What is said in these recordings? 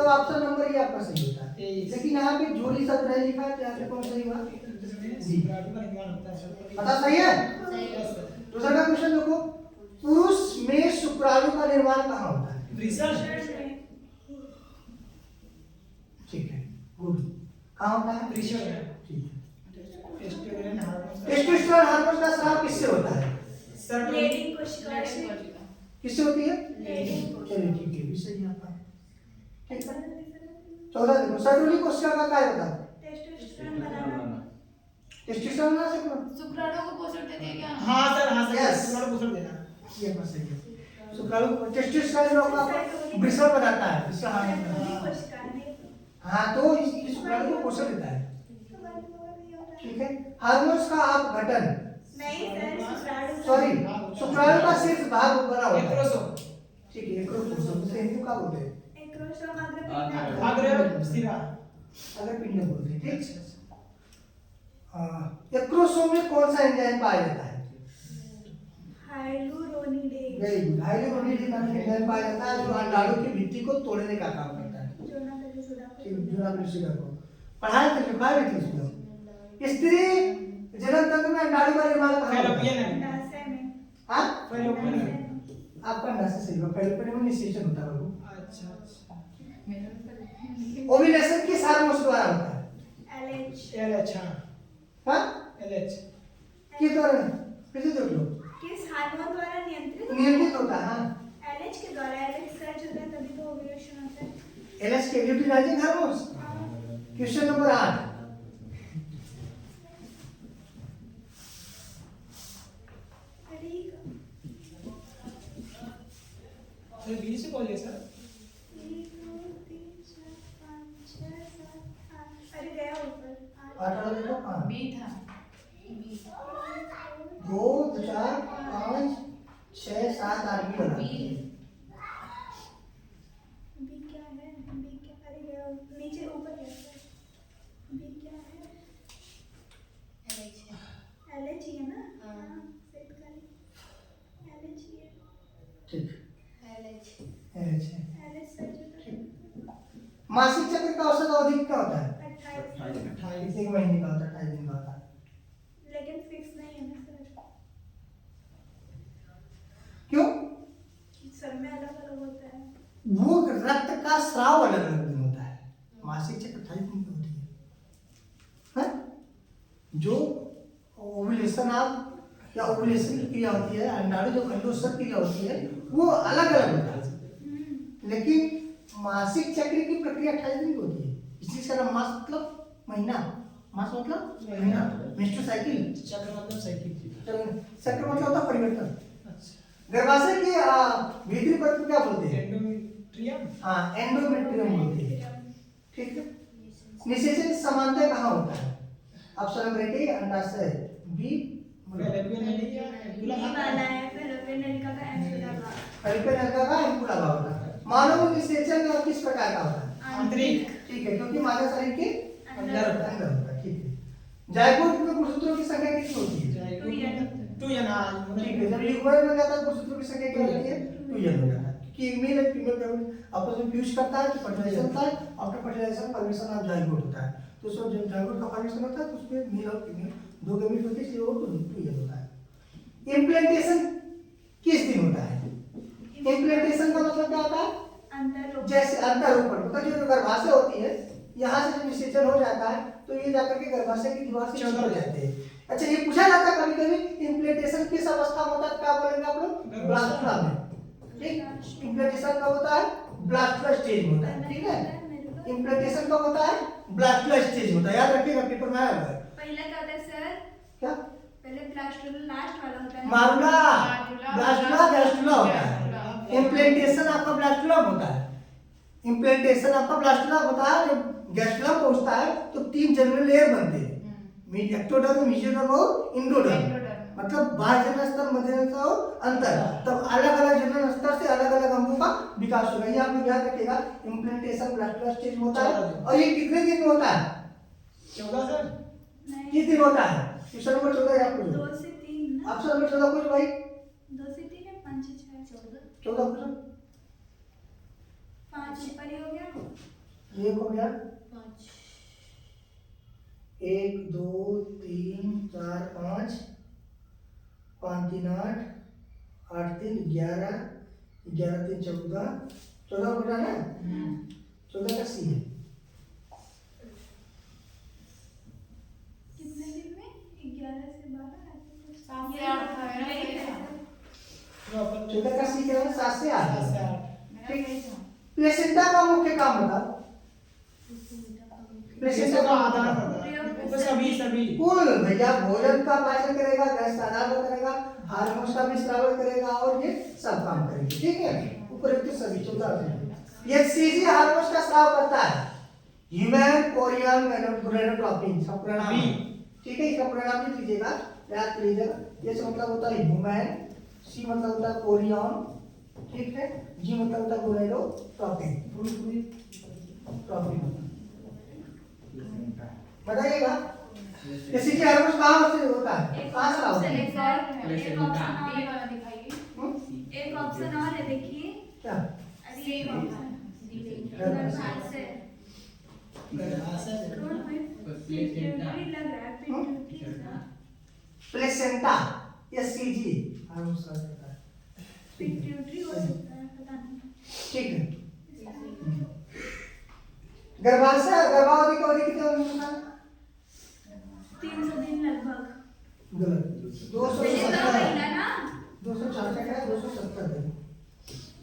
तो option number ये आपका सही होता है। लेकिन यहाँ पे जोड़ी शब्द नहीं लिखा है तो यहाँ पे कौन सही हुआ? जी। पता सही है? दूसरा का क्वेश्चन देखो, पुरुष में शुक्राणु का निर्माण कहाँ होता है? ठीक है, गुड। कहाँ होता है? ठीक है। टेस्टोस्टेरोन हार्मोन का स्राव किससे होता है? किससे होती है? चलिए ठीक है, भी सही है आपका। ठीक है। 14 देखो, सर्टोली कोशिका का कार्य होता है? टेस्टोस्टेरोन बना सकते शुक्राणु को पोषण देते हैं क्या? हाँ सर, Yes. शुक्राणु पोषण देना। ये बात सही है। शुक्राणु टेस्टोस्टेरोन का वृषण बनाता है, वृषण हार्मोन। हाँ, तो इस शुक्राणु को पोषण देता है। ठीक है। हार्मोन्स का आप घटन, सॉरी, शुक्राणु का शीर्ष भाग बना होता है। ठीक है, एक्रोसोम से हिंदी का बोलते हैं? अगर पिंड बोलते हैं। ठीक। एक्रोसोम में कौन सा एंजाइम पाया जाता है? हाइलुरोनिडेज। Very good. हाइलुरोनिडेज नाम का एंजाइम पाया जाता है जो अंडाणु की भित्ति को तोड़ने का काम करता है। को पढ़ाई कर लिखा भी थी उसमें। स्त्री जनन तंत्र में अंडाणु का निर्माण कहाँ होता है? हाँ, आपका अंडाशय सही है। फैलोपियन में निषेचन होता है बाबू। अच्छा। ओव्यूलेशन किस हार्मोन द्वारा होता है? LH। हाँ, LH किस द्वारा? फिर से देख लो। किस हार्मोन द्वारा नियंत्रित होता है? हाँ, LH के द्वारा। LH सर्च होता है तभी तो ओव्यूलेशन होता है। LH के luteinizing hormones. Question number 8। Sir B से बोलिए सर। 1 2 3 4 5 6 7 8। अरे गया ऊपर। 8 वाला देखो। हाँ, बी था। 2 4 5 6 7 8 भी बना। बी बी क्या है? बी क्या? अरे गया नीचे ऊपर गया सर। बी क्या है? LH ही है ना? हाँ, सेट कर। LH ही है। ठीक। LH LH है। LH सर्च होता है। मासिक चक्र का औसत अवधि क्या होता है? 28। एक महीने का होता है, 28 दिन का होता है। लेकिन फिक्स नहीं है ना सर। क्यों? सब में अलग अलग होता है। वो रक्त का स्राव अलग अलग दिन होता है। मासिक चक्र 28 दिन की होती है। हाँ? जो ओव्यूलेशन आप या ओव्यूलेशन की क्रिया होती है, अंडाणु जो खंडोत्सर्ग क्रिया होती है, वो अलग अलग होता है। लेकिन मासिक चक्र की प्रक्रिया 28 दिन की होती है। इसलिए इसका नाम मास मतलब महीना, मास मतलब महीना, मेंस्ट्रुअल साइकिल। चक्र मतलब साइकिल। चक्र मतलब होता है परिवर्तन। अच्छा। गर्भाशय की भीतरी परत को क्या बोलते हैं? एंडोमेट्रियम। हाँ, एंडोमेट्रियम बोलते हैं। ठीक है। निषेचन समानता कहाँ होता है? ऑप्शन नंबर ए अंडाशय, बी फैलोपियन नली या एम्पुला बी वाला है। फैलोपियन नलिका का एम्पुला भाग। फैलोपियन नलिका का एम्पुला भाग होता है। मानव में निषेचन किस प्रकार का होता है? आंतरिक। ठीक है, क्योंकि मानव शरीर के अंदर अंदर होता है। ठीक है। जायगोट में गुणसूत्रों की संख्या कितनी होती है? 2 या ठीक है, जब युग्मन में जाता है गुणसूत्रों की संख्या क्या होती है? 2n हो जाता है। कि मेल एंड फीमेल गैमेट आपस में फ्यूज करता है तो फर्टिलाइजेशन होता है। After fertilization formation of zygote होता है। तो उसमें जब जायगोट का फॉर्मेशन होता है तो उसमें मेल और फीमेल दो गैमेट होते हैं, इसलिए वो 2n होता है। इम्प्लांटेशन किस दिन होता है? इम्प्लांटेशन का मतलब क्या होता है? अंदर जैसे अंतरोपण, मतलब जो गर्भाशय होती है, यहाँ से जब निषेचन हो जाता है तो ये जाकर के गर्भाशय की दीवार से चिपक जाते हैं। अच्छा, ये पूछा जाता है कभी कभी इम्प्लांटेशन किस अवस्था में होता है? क्या बोलेंगे आप लोग? ब्लास्टुला में। ठीक, इम्प्लांटेशन कब होता है? ब्लास्टुला स्टेज में होता है। ठीक है, इम्प्लांटेशन कब होता है? ब्लास्टुला स्टेज में होता है। याद रखिएगा, पेपर में आया हुआ है। पहले क्या होता है सर? क्या? पहले ब्लास्टुला लास्ट वाला होता है। मारुला, ब्लास्टुला, गैस्ट्रुला होता है। इम्प्लांटेशन आपका ब्लास्टुला में होता है। इम्प्लांटेशन आपका ब्लास्टुला होता है। जब गैस्ट्रुला पहुंचता है तो 3 जनरल लेयर बनते हैं, एक्टोडर्म, मेसोडर्म और इंडोडर्म। मतलब बाह्य जनन स्तर, मध्य जनन स्तर और अंतर। तब अलग अलग जनन स्तर से अलग अलग अंगों का विकास होगा। ये आप लोग याद रखिएगा, इम्प्लांटेशन ब्लास्टुला स्टेज में होता है। और ये कितने दिन में होता है? 14 सर। किस दिन होता है? क्वेश्चन नंबर 14 आपको 2 से 3 ना? ऑप्शन नंबर 14 कुछ भाई 2 से 3 है, 5 से 6 14। 14 कुछ 5 ऊपर ही हो गया। ये हो गया 5 1 2 3 4 5 5 3 8 8 3 11 11 3 14 14 बटा ना 14 का सी है कितने दिन में 11 से 12 7 से 8 था मेरा 14 का सी क्या है 7 से 8 7 से 8 सही था प्लेसेंटा का मुख्य काम बताओ प्लेसेंटा का आधार तो सभी कुल भैया भोजन का पाचन करेगा, गैस का आधार करेगा, हार्मोन्स का भी स्राव करेगा और ये सब काम करेगी। ठीक है, उपयुक्त सभी 14 ये सीजी हार्मोन्स का स्राव करता है। ह्यूमन कोरियन गोनेडोट्रोपिन सब परिणाम है। ठीक है, इसका परिणाम भी लीजिएगा, याद कीजिएगा। ये से मतलब होता है ह्यूमन, सी मतलब होता है कोरियन, ठीक है, जी मतलब होता है गोनेडोट्रोपिन। बताइएगा ये सीजी हार्मोन्स कहाँ से होता है, कहाँ से होता है? एक ऑप्शन और ये वाला दिखाइए एक ऑप्शन और है, देखिए क्या सेम ऑप्शन गर्भाशय रोड में पिट्यूटरी लग रहा है, पिट्यूटरी प्लेसेंटा ये सीजी हार्मोन्स का होता है। पिट्यूटरी हो सकता है, पता नहीं। ठीक है, गर्भाशय गर्भावधि की अवधि कितने दिन का? 300 दिन लगभग। गलत, पहले 9 महीना ना 266 है, 270 दिन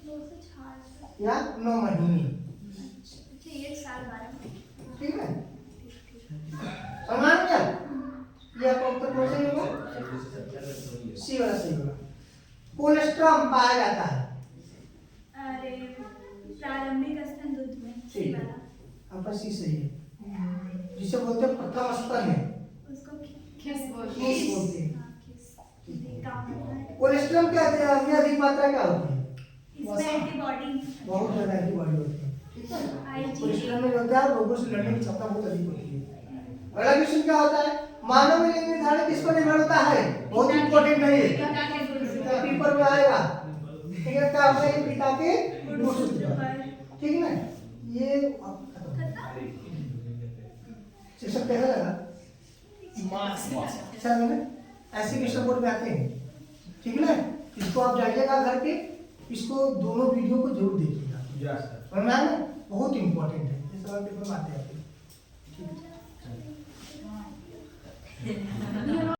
266 या 9 महीने। अच्छा, 1 साल 12 महीने। ठीक है, समान क्या ये आपका उत्तर कौन सा होगा? सी वाला सही होगा। कोलेस्ट्रॉल पाया जाता है अरे प्रारंभिक स्तन दूध में, सी ठीक है, वाला आपका सी सही है, जिसे बोलते हैं प्रथम स्तन है, उसको किस बोलते किस बोलते हैं। हाँ, किस काम होता है कोलेस्ट्रॉल क्या में अधिक मात्रा क्या होती है? इसमें एंटीबॉडी बहुत ज्यादा एंटीबॉडी होती है। ठीक है, IgA कोलेस्ट्रॉल में जो होता है रोगों से लड़ने की क्षमता बहुत अधिक होती है। अगला क्वेश्चन क्या होता है? मानव में लिंग निर्धारण किस पर निर्भर होता है? बहुत इंपॉर्टेंट है ये, पेपर में आएगा। ठीक है, क्या होता है? पिता के गुणसूत्र पर। ठीक है ना, ये शीर्षक कैसा लगा? अच्छा लगा? ऐसे क्वेश्चन बोर्ड में आते हैं। ठीक है ना, इसको आप जाइएगा घर पे, इसको दोनों वीडियो को जरूर देखिएगा, वरना बहुत इंपॉर्टेंट है, ये सवाल पेपर में आते हैं।